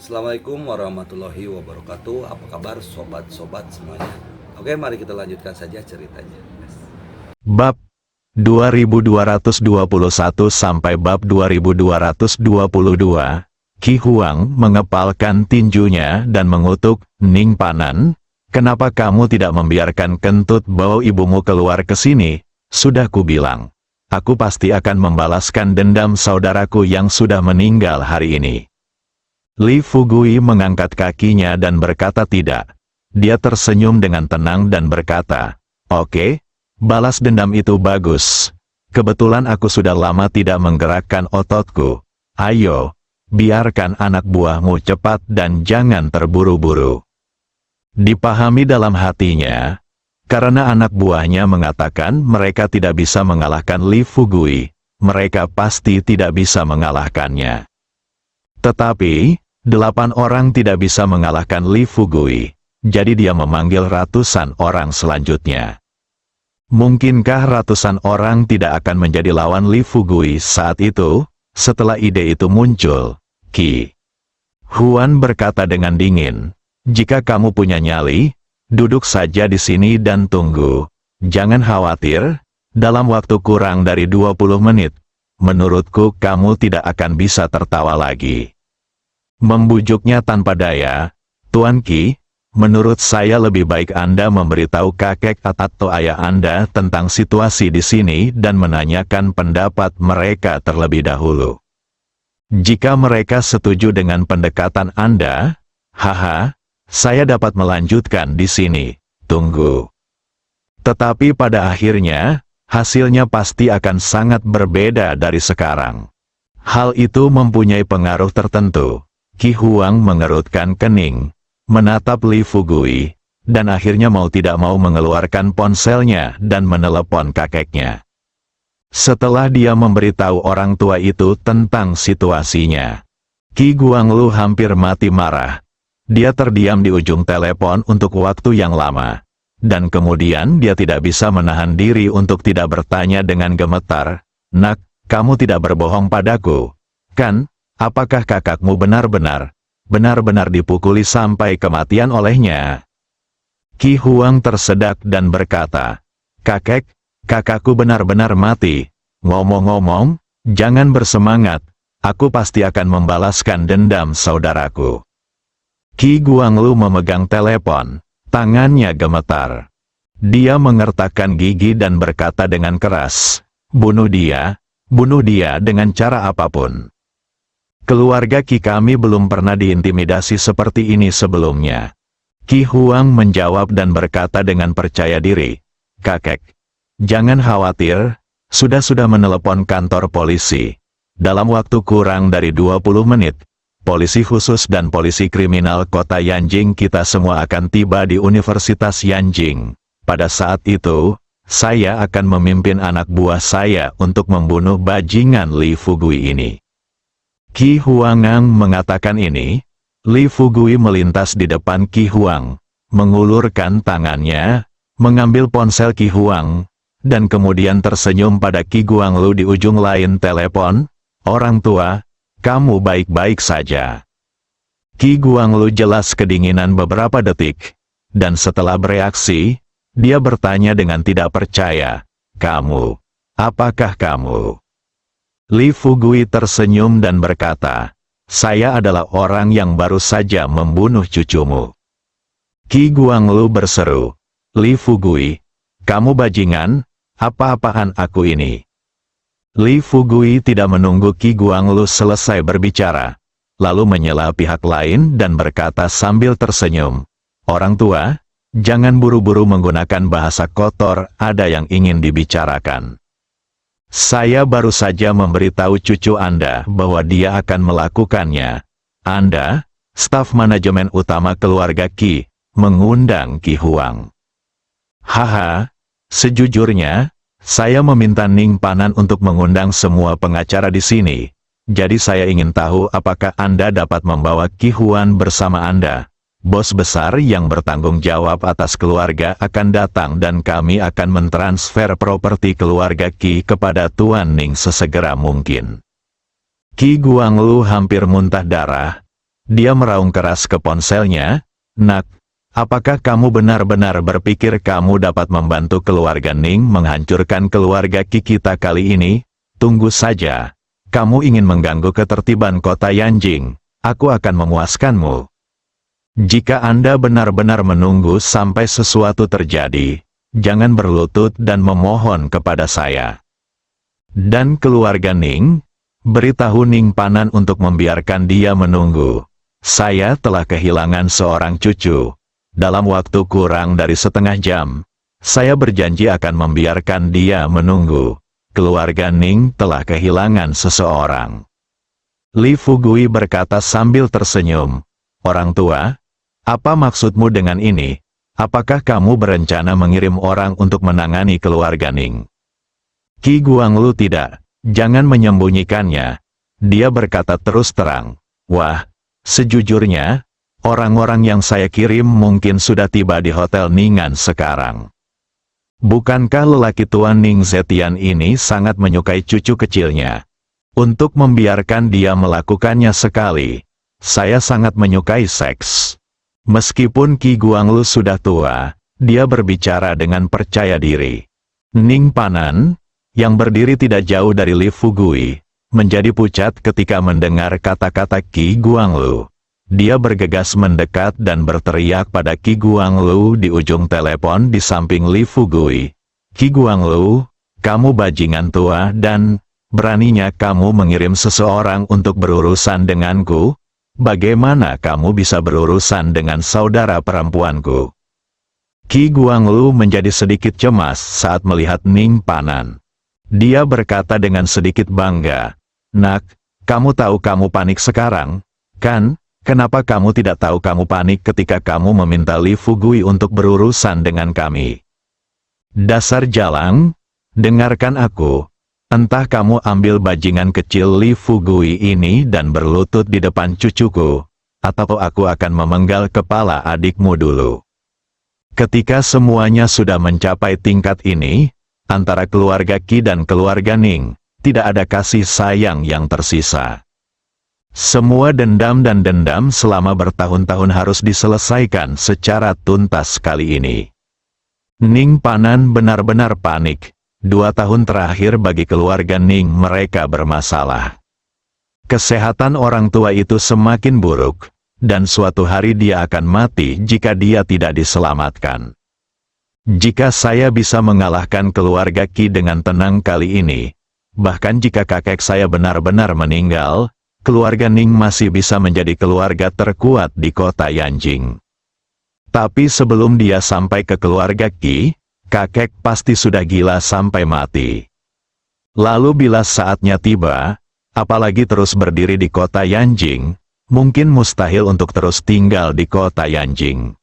Assalamualaikum warahmatullahi wabarakatuh. Apa kabar sobat-sobat semuanya? Oke, mari kita lanjutkan saja ceritanya. Bab 2221 sampai bab 2222. Ki Huang mengepalkan tinjunya dan mengutuk Ning Panan. Kenapa kamu tidak membiarkan kentut bau ibumu keluar ke sini? Sudah kubilang. Aku pasti akan membalaskan dendam saudaraku yang sudah meninggal hari ini. Li Fugui mengangkat kakinya dan berkata tidak. Dia tersenyum dengan tenang dan berkata, "Oke, balas dendam itu bagus. Kebetulan aku sudah lama tidak menggerakkan ototku. Ayo, biarkan anak buahmu cepat dan jangan terburu-buru." Dipahami dalam hatinya, karena anak buahnya mengatakan mereka tidak bisa mengalahkan Li Fugui, mereka pasti tidak bisa mengalahkannya. Tetapi, 8 orang tidak bisa mengalahkan Li Fugui, jadi dia memanggil ratusan orang selanjutnya. Mungkinkah ratusan orang tidak akan menjadi lawan Li Fugui saat itu? Setelah ide itu muncul, Ki Huan berkata dengan dingin, "Jika kamu punya nyali, duduk saja di sini dan tunggu. Jangan khawatir, dalam waktu kurang dari 20 menit, menurutku kamu tidak akan bisa tertawa lagi." Membujuknya tanpa daya, "Tuan Ki, menurut saya lebih baik Anda memberitahu kakek atau ayah Anda tentang situasi di sini dan menanyakan pendapat mereka terlebih dahulu. Jika mereka setuju dengan pendekatan Anda, haha, saya dapat melanjutkan di sini. Tunggu." Tetapi pada akhirnya, hasilnya pasti akan sangat berbeda dari sekarang. Hal itu mempunyai pengaruh tertentu. Ki Huang mengerutkan kening, menatap Li Fugui, dan akhirnya mau tidak mau mengeluarkan ponselnya dan menelepon kakeknya. Setelah dia memberitahu orang tua itu tentang situasinya, Ki Guanglu hampir mati marah. Dia terdiam di ujung telepon untuk waktu yang lama, dan kemudian dia tidak bisa menahan diri untuk tidak bertanya dengan gemetar, "Nak, kamu tidak berbohong padaku, kan? Apakah kakakmu benar-benar dipukuli sampai kematian olehnya?" Ki Huang tersedak dan berkata, Kakakku benar-benar mati. Ngomong-ngomong, jangan bersemangat, aku pasti akan membalaskan dendam saudaraku." Ki Guanglu memegang telepon, tangannya gemetar. Dia mengertakkan gigi dan berkata dengan keras, bunuh dia dengan cara apapun. Keluarga Ki kami belum pernah diintimidasi seperti ini sebelumnya. Ki Huang menjawab dan berkata dengan percaya diri, "Kakek, jangan khawatir, sudah menelepon kantor polisi. Dalam waktu kurang dari 20 menit, polisi khusus dan polisi kriminal kota Yanjing kita semua akan tiba di Universitas Yanjing. Pada saat itu, saya akan memimpin anak buah saya untuk membunuh bajingan Li Fugui ini." Ki Huangang mengatakan ini, Li Fugui melintas di depan Ki Huang, mengulurkan tangannya, mengambil ponsel Ki Huang, dan kemudian tersenyum pada Ki Guanglu di ujung lain telepon, "Orang tua, kamu baik-baik saja?" Ki Guanglu jelas kedinginan beberapa detik, dan setelah bereaksi, dia bertanya dengan tidak percaya, apakah kamu?" Li Fugui tersenyum dan berkata, "Saya adalah orang yang baru saja membunuh cucumu." Ki Guanglu berseru, "Li Fugui, kamu bajingan, apa-apaan aku ini?" Li Fugui tidak menunggu Ki Guanglu selesai berbicara, lalu menyela pihak lain dan berkata sambil tersenyum, "Orang tua, jangan buru-buru menggunakan bahasa kotor, ada yang ingin dibicarakan. Saya baru saja memberitahu cucu Anda bahwa dia akan melakukannya. Anda, staf manajemen utama keluarga Ki, mengundang Ki Huang." "Haha, sejujurnya, saya meminta Ning Panan untuk mengundang semua pengacara di sini. Jadi saya ingin tahu apakah Anda dapat membawa Ki Huan bersama Anda. Bos besar yang bertanggung jawab atas keluarga akan datang dan kami akan mentransfer properti keluarga Ki kepada Tuan Ning sesegera mungkin." Ki Guanglu hampir muntah darah. Dia meraung keras ke ponselnya. "Nak, apakah kamu benar-benar berpikir kamu dapat membantu keluarga Ning menghancurkan keluarga kita kali ini? Tunggu saja. Kamu ingin mengganggu ketertiban kota Yanjing. Aku akan memuaskanmu. Jika Anda benar-benar menunggu sampai sesuatu terjadi, jangan berlutut dan memohon kepada saya." Dan keluarga Ning, beritahu Ning Panan untuk membiarkan dia menunggu. "Saya telah kehilangan seorang cucu. Dalam waktu kurang dari setengah jam, saya berjanji akan membiarkan dia menunggu. Keluarga Ning telah kehilangan seseorang." Li Fugui berkata sambil tersenyum, "Orang tua, apa maksudmu dengan ini? Apakah kamu berencana mengirim orang untuk menangani keluarga Ning?" Qi Guanglu tidak. Jangan menyembunyikannya. Dia berkata terus terang, "Wah, sejujurnya, orang-orang yang saya kirim mungkin sudah tiba di Hotel Ningan sekarang. Bukankah lelaki tua Ning Zetian ini sangat menyukai cucu kecilnya? Untuk membiarkan dia melakukannya sekali, saya sangat menyukai seks." Meskipun Qi Guanglu sudah tua, dia berbicara dengan percaya diri. Ning Panan, yang berdiri tidak jauh dari Li Fugui, menjadi pucat ketika mendengar kata-kata Qi Guanglu. Dia bergegas mendekat dan berteriak pada Qi Guanglu di ujung telepon di samping Li Fugui. "Qi Guanglu, kamu bajingan tua dan beraninya kamu mengirim seseorang untuk berurusan denganku? Bagaimana kamu bisa berurusan dengan saudara perempuanku?" Qi Guanglu menjadi sedikit cemas saat melihat Ning Panan. Dia berkata dengan sedikit bangga, "Nak, kamu tahu kamu panik sekarang, kan? Kenapa kamu tidak tahu kamu panik ketika kamu meminta Li Fugui untuk berurusan dengan kami? Dasar jalang, dengarkan aku. Entah kamu ambil bajingan kecil Li Fugui ini dan berlutut di depan cucuku, atau aku akan memenggal kepala adikmu dulu." Ketika semuanya sudah mencapai tingkat ini, antara keluarga Qi dan keluarga Ning, tidak ada kasih sayang yang tersisa. Semua dendam dan dendam selama bertahun-tahun harus diselesaikan secara tuntas kali ini. Ning Panan benar-benar panik. 2 tahun terakhir bagi keluarga Ning mereka bermasalah. Kesehatan orang tua itu semakin buruk, dan suatu hari dia akan mati jika dia tidak diselamatkan. Jika saya bisa mengalahkan keluarga Qi dengan tenang kali ini, bahkan jika kakek saya benar-benar meninggal, keluarga Ning masih bisa menjadi keluarga terkuat di kota Yanjing. Tapi sebelum dia sampai ke keluarga Qi, kakek pasti sudah gila sampai mati. Lalu bila saatnya tiba, apalagi terus berdiri di kota Yanjing, mungkin mustahil untuk terus tinggal di kota Yanjing.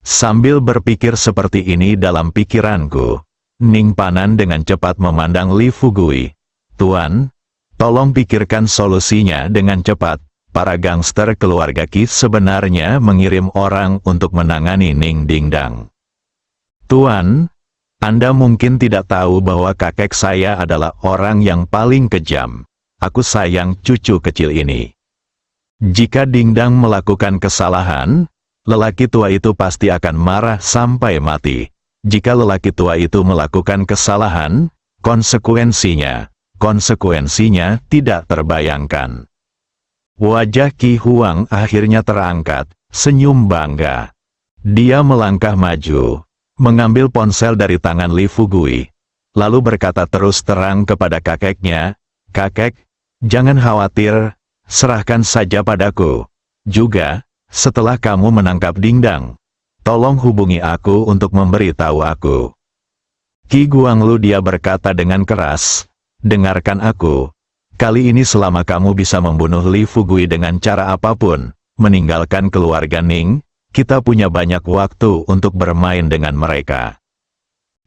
Sambil berpikir seperti ini dalam pikiranku, Ning Panan dengan cepat memandang Li Fugui. "Tuan, tolong pikirkan solusinya dengan cepat. Para gangster keluarga Qi sebenarnya mengirim orang untuk menangani Ning Dingdang. Tuan, Anda mungkin tidak tahu bahwa kakek saya adalah orang yang paling kejam. Aku sayang cucu kecil ini. Jika Dingdang melakukan kesalahan, lelaki tua itu pasti akan marah sampai mati. Jika lelaki tua itu melakukan kesalahan, konsekuensinya tidak terbayangkan." Wajah Qi Huang akhirnya terangkat, senyum bangga. Dia melangkah maju, mengambil ponsel dari tangan Li Fugui, lalu berkata terus terang kepada kakeknya, "Kakek, jangan khawatir, serahkan saja padaku. Juga, setelah kamu menangkap Dingdang, tolong hubungi aku untuk memberitahu aku." Qi Guanglu dia berkata dengan keras, "Dengarkan aku. Kali ini selama kamu bisa membunuh Li Fugui dengan cara apapun, meninggalkan keluarga Ning, kita punya banyak waktu untuk bermain dengan mereka."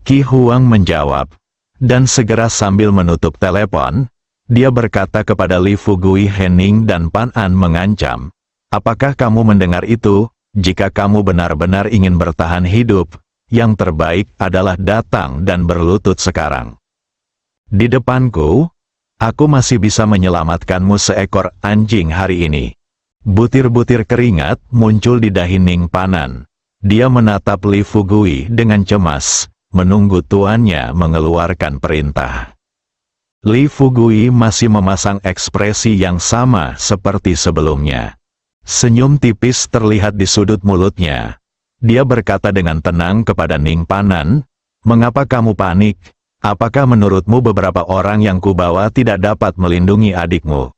Qi Huang menjawab, dan segera sambil menutup telepon, dia berkata kepada Li Fugui, "Hening dan Pan An mengancam. Apakah kamu mendengar itu? Jika kamu benar-benar ingin bertahan hidup, yang terbaik adalah datang dan berlutut sekarang. Di depanku, aku masih bisa menyelamatkanmu seekor anjing hari ini. Butir-butir keringat muncul di dahi Ning Panan. Dia menatap Li Fugui dengan cemas, menunggu tuannya mengeluarkan perintah. Li Fugui masih memasang ekspresi yang sama seperti sebelumnya. Senyum tipis terlihat di sudut mulutnya. Dia berkata dengan tenang kepada Ning Panan, "Mengapa kamu panik? Apakah menurutmu beberapa orang yang kubawa tidak dapat melindungi adikmu?"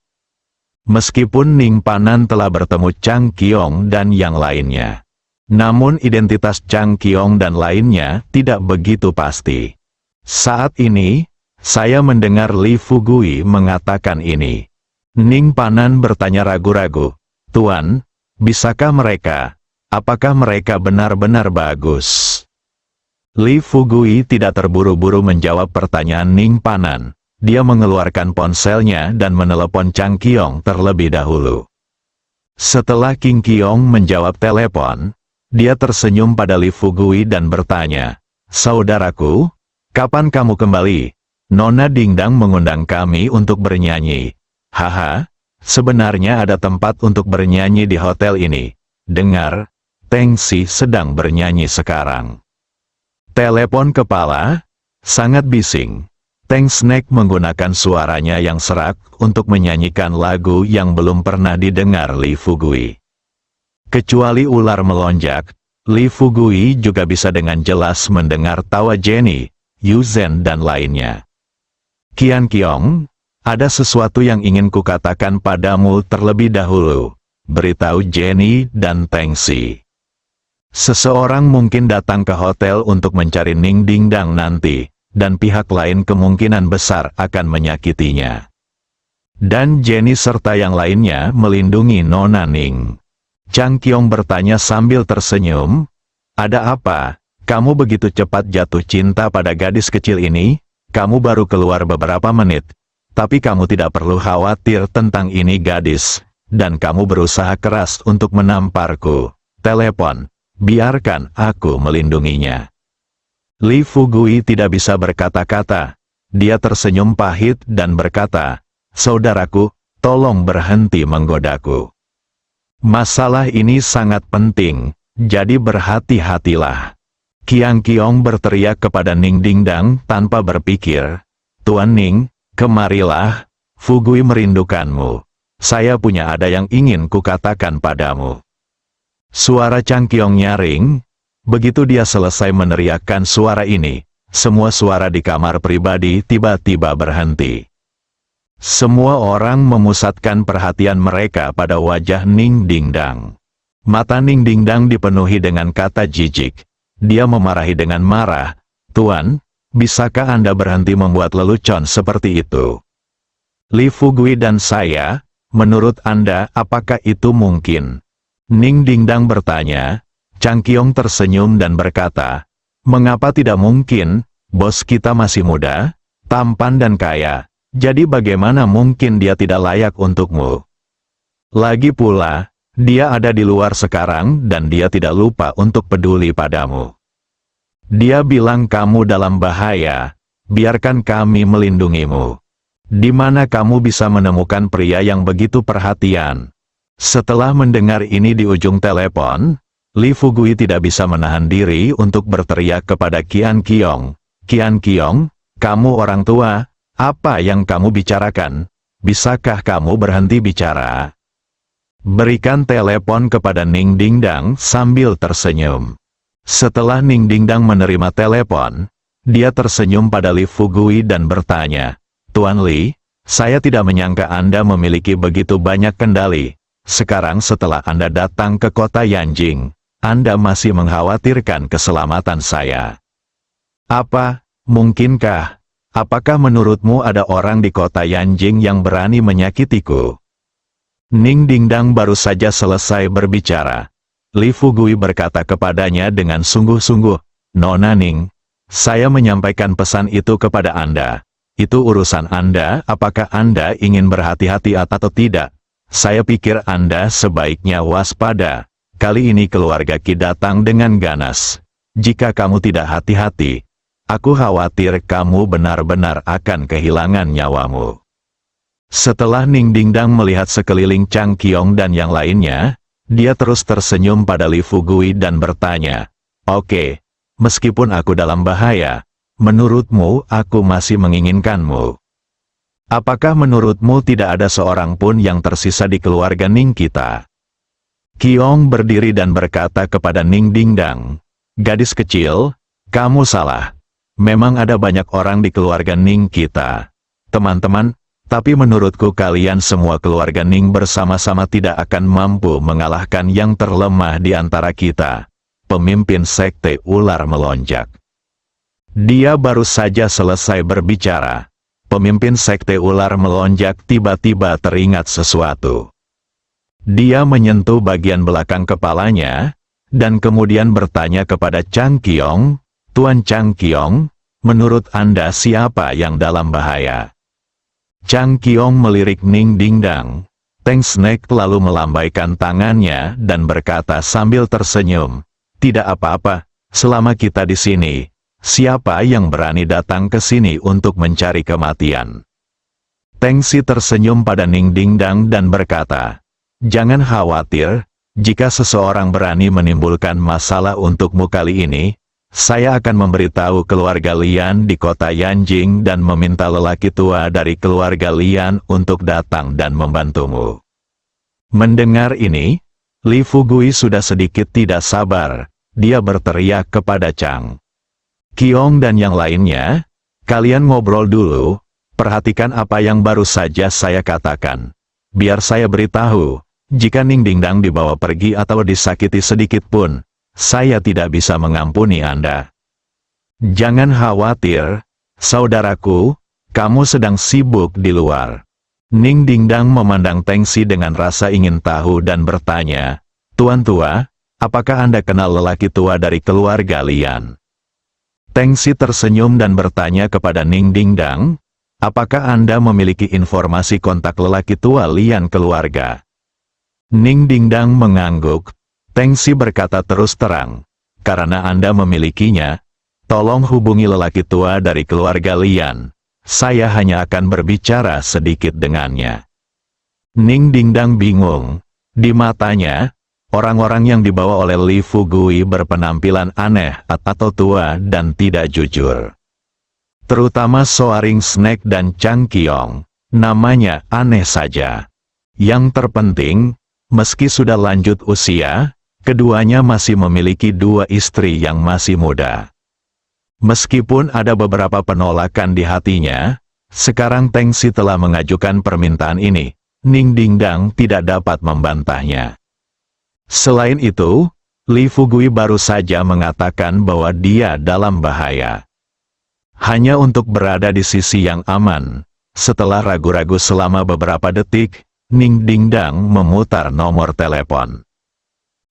Meskipun Ning Panan telah bertemu Chang Qiong dan yang lainnya, namun identitas Chang Qiong dan lainnya tidak begitu pasti. Saat ini, saya mendengar Li Fugui mengatakan ini. Ning Panan bertanya ragu-ragu, "Tuan, bisakah mereka? Apakah mereka benar-benar bagus?" Li Fugui tidak terburu-buru menjawab pertanyaan Ning Panan. Dia mengeluarkan ponselnya dan menelepon Chang Qiong terlebih dahulu. Setelah King Qiong menjawab telepon, dia tersenyum pada Li Fugui dan bertanya, "Saudaraku, kapan kamu kembali? Nona Dingdang mengundang kami untuk bernyanyi." "Haha, sebenarnya ada tempat untuk bernyanyi di hotel ini. Dengar, Teng Si sedang bernyanyi sekarang." Telepon kepala, sangat bising. Teng Snack menggunakan suaranya yang serak untuk menyanyikan lagu yang belum pernah didengar Li Fugui. Kecuali ular melonjak, Li Fugui juga bisa dengan jelas mendengar tawa Jenny, Yu Zhen dan lainnya. "Qian Qiong, ada sesuatu yang ingin kukatakan padamu terlebih dahulu," beritahu Jenny dan Teng Si. "Seseorang mungkin datang ke hotel untuk mencari Ning Dingdang nanti, dan pihak lain kemungkinan besar akan menyakitinya. Dan Jenny serta yang lainnya melindungi Nona Ning." Chang Qiong bertanya sambil tersenyum, "Ada apa? Kamu begitu cepat jatuh cinta pada gadis kecil ini? Kamu baru keluar beberapa menit, tapi kamu tidak perlu khawatir tentang ini gadis, dan kamu berusaha keras untuk menamparku. Telepon, biarkan aku melindunginya." Li Fugui tidak bisa berkata-kata. Dia tersenyum pahit dan berkata, "Saudaraku, tolong berhenti menggodaku. Masalah ini sangat penting, jadi berhati-hatilah." Qian Qiong berteriak kepada Ning Dingdang tanpa berpikir, "Tuan Ning, kemarilah, Fugui merindukanmu. Saya punya ada yang ingin kukatakan padamu." Suara Chang Qiong nyaring. Begitu dia selesai meneriakkan suara ini, semua suara di kamar pribadi tiba-tiba berhenti. Semua orang memusatkan perhatian mereka pada wajah Ning Dingdang. Mata Ning Dingdang dipenuhi dengan kata jijik. Dia memarahi dengan marah, "Tuan, bisakah Anda berhenti membuat lelucon seperti itu? Li Fugui dan saya, menurut Anda apakah itu mungkin?" Ning Dingdang bertanya. Chang Qiong tersenyum dan berkata, "Mengapa tidak mungkin? Bos kita masih muda, tampan dan kaya, jadi bagaimana mungkin dia tidak layak untukmu? Lagi pula, dia ada di luar sekarang dan dia tidak lupa untuk peduli padamu. Dia bilang kamu dalam bahaya, biarkan kami melindungimu. Di mana kamu bisa menemukan pria yang begitu perhatian?" Setelah mendengar ini di ujung telepon, Li Fugui tidak bisa menahan diri untuk berteriak kepada Qian Qiong, "Qian Qiong, kamu orang tua, apa yang kamu bicarakan? Bisakah kamu berhenti bicara?" Berikan telepon kepada Ning Dingdang sambil tersenyum. Setelah Ning Dingdang menerima telepon, dia tersenyum pada Li Fugui dan bertanya, "Tuan Li, saya tidak menyangka Anda memiliki begitu banyak kendali. Sekarang setelah Anda datang ke kota Yanjing, Anda masih mengkhawatirkan keselamatan saya. Mungkinkah? Apakah menurutmu ada orang di kota Yanjing yang berani menyakitiku?" Ning Dingdang baru saja selesai berbicara. Li Fugui berkata kepadanya dengan sungguh-sungguh, "Nona Ning, saya menyampaikan pesan itu kepada Anda. Itu urusan Anda apakah Anda ingin berhati-hati atau tidak. Saya pikir Anda sebaiknya waspada. Kali ini keluarga Qi datang dengan ganas. Jika kamu tidak hati-hati, aku khawatir kamu benar-benar akan kehilangan nyawamu." Setelah Ning Dingdang melihat sekeliling Chang Qiong dan yang lainnya, dia terus tersenyum pada Li Fugui dan bertanya, "Oke, meskipun aku dalam bahaya, menurutmu aku masih menginginkanmu? Apakah menurutmu tidak ada seorang pun yang tersisa di keluarga Ning kita?" Qiong berdiri dan berkata kepada Ning Dingdang, "Gadis kecil, kamu salah. Memang ada banyak orang di keluarga Ning kita. Teman-teman, tapi menurutku kalian semua keluarga Ning bersama-sama tidak akan mampu mengalahkan yang terlemah di antara kita." Pemimpin Sekte Ular melonjak. Dia baru saja selesai berbicara. Pemimpin Sekte Ular melonjak tiba-tiba teringat sesuatu. Dia menyentuh bagian belakang kepalanya, dan kemudian bertanya kepada Chang Qiong, "Tuan Chang Qiong, menurut Anda siapa yang dalam bahaya?" Chang Qiong melirik Ning Dingdang. Teng Snake lalu melambaikan tangannya dan berkata sambil tersenyum, "Tidak apa-apa, selama kita di sini, siapa yang berani datang ke sini untuk mencari kematian?" Teng Si tersenyum pada Ning Dingdang dan berkata, "Jangan khawatir, jika seseorang berani menimbulkan masalah untukmu kali ini, saya akan memberitahu keluarga Lian di kota Yanjing dan meminta lelaki tua dari keluarga Lian untuk datang dan membantumu." Mendengar ini, Li Fugui sudah sedikit tidak sabar. Dia berteriak kepada Chang Qiong dan yang lainnya, "Kalian ngobrol dulu, perhatikan apa yang baru saja saya katakan. Biar saya beritahu, jika Ning Dingdang dibawa pergi atau disakiti sedikit pun, saya tidak bisa mengampuni Anda. Jangan khawatir, saudaraku, kamu sedang sibuk di luar." Ning Dingdang memandang Teng Si dengan rasa ingin tahu dan bertanya, "Tuan tua, apakah Anda kenal lelaki tua dari keluarga Lian?" Teng Si tersenyum dan bertanya kepada Ning Dingdang, "Apakah Anda memiliki informasi kontak lelaki tua Lian keluarga?" Ning Dingdang mengangguk. Teng Si berkata terus terang, "Karena Anda memilikinya, tolong hubungi lelaki tua dari keluarga Lian. Saya hanya akan berbicara sedikit dengannya." Ning Dingdang bingung. Di matanya, orang-orang yang dibawa oleh Li Fugui berpenampilan aneh atau tua dan tidak jujur. Terutama Soaring Snake dan Chang Qiong, namanya aneh saja. Yang terpenting, meski sudah lanjut usia, keduanya masih memiliki dua istri yang masih muda. Meskipun ada beberapa penolakan di hatinya, sekarang Teng Si telah mengajukan permintaan ini. Ning Dingdang tidak dapat membantahnya. Selain itu, Li Fugui baru saja mengatakan bahwa dia dalam bahaya. Hanya untuk berada di sisi yang aman, setelah ragu-ragu selama beberapa detik, Ning Dingdang memutar nomor telepon.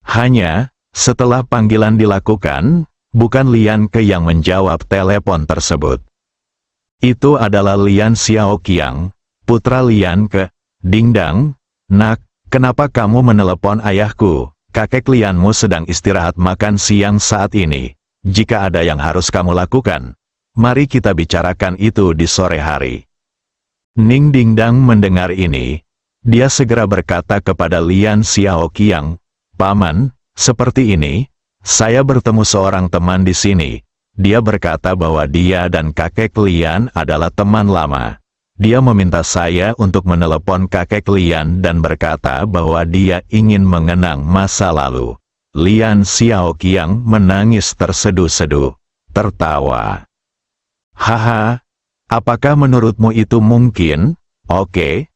Hanya, setelah panggilan dilakukan, bukan Lian Ke yang menjawab telepon tersebut. Itu adalah Lian Xiaoqiang, putra Lian Ke. "Dingdang, nak, kenapa kamu menelepon ayahku? Kakek Lianmu sedang istirahat makan siang saat ini. Jika ada yang harus kamu lakukan, mari kita bicarakan itu di sore hari." Ning Dingdang mendengar ini. Dia segera berkata kepada Lian Xiaoqiang, "Paman, seperti ini, saya bertemu seorang teman di sini. Dia berkata bahwa dia dan kakek Lian adalah teman lama. Dia meminta saya untuk menelepon kakek Lian dan berkata bahwa dia ingin mengenang masa lalu." Lian Xiaoqiang menangis terseduh-seduh, tertawa. "Haha, apakah menurutmu itu mungkin? Oke,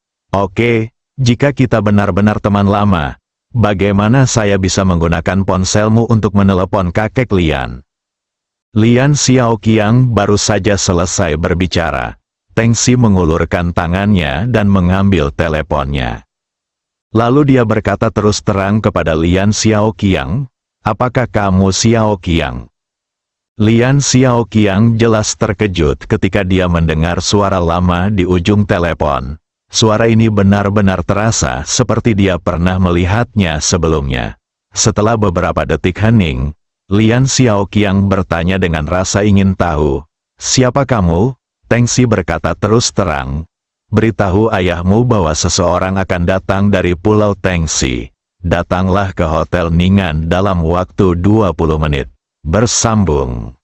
jika kita benar-benar teman lama, bagaimana saya bisa menggunakan ponselmu untuk menelepon kakek Lian?" Lian Xiaoqiang baru saja selesai berbicara. Teng Si mengulurkan tangannya dan mengambil teleponnya. Lalu dia berkata terus terang kepada Lian Xiaoqiang, "Apakah kamu Xiaoqiang?" Lian Xiaoqiang jelas terkejut ketika dia mendengar suara lama di ujung telepon. Suara ini benar-benar terasa seperti dia pernah melihatnya sebelumnya. Setelah beberapa detik hening, Lian Xiaoqiang bertanya dengan rasa ingin tahu, "Siapa kamu?" Teng Si berkata terus terang, Beritahu ayahmu bahwa seseorang akan datang dari Pulau Tengsi. Datanglah ke Hotel Ningan dalam waktu 20 menit. Bersambung.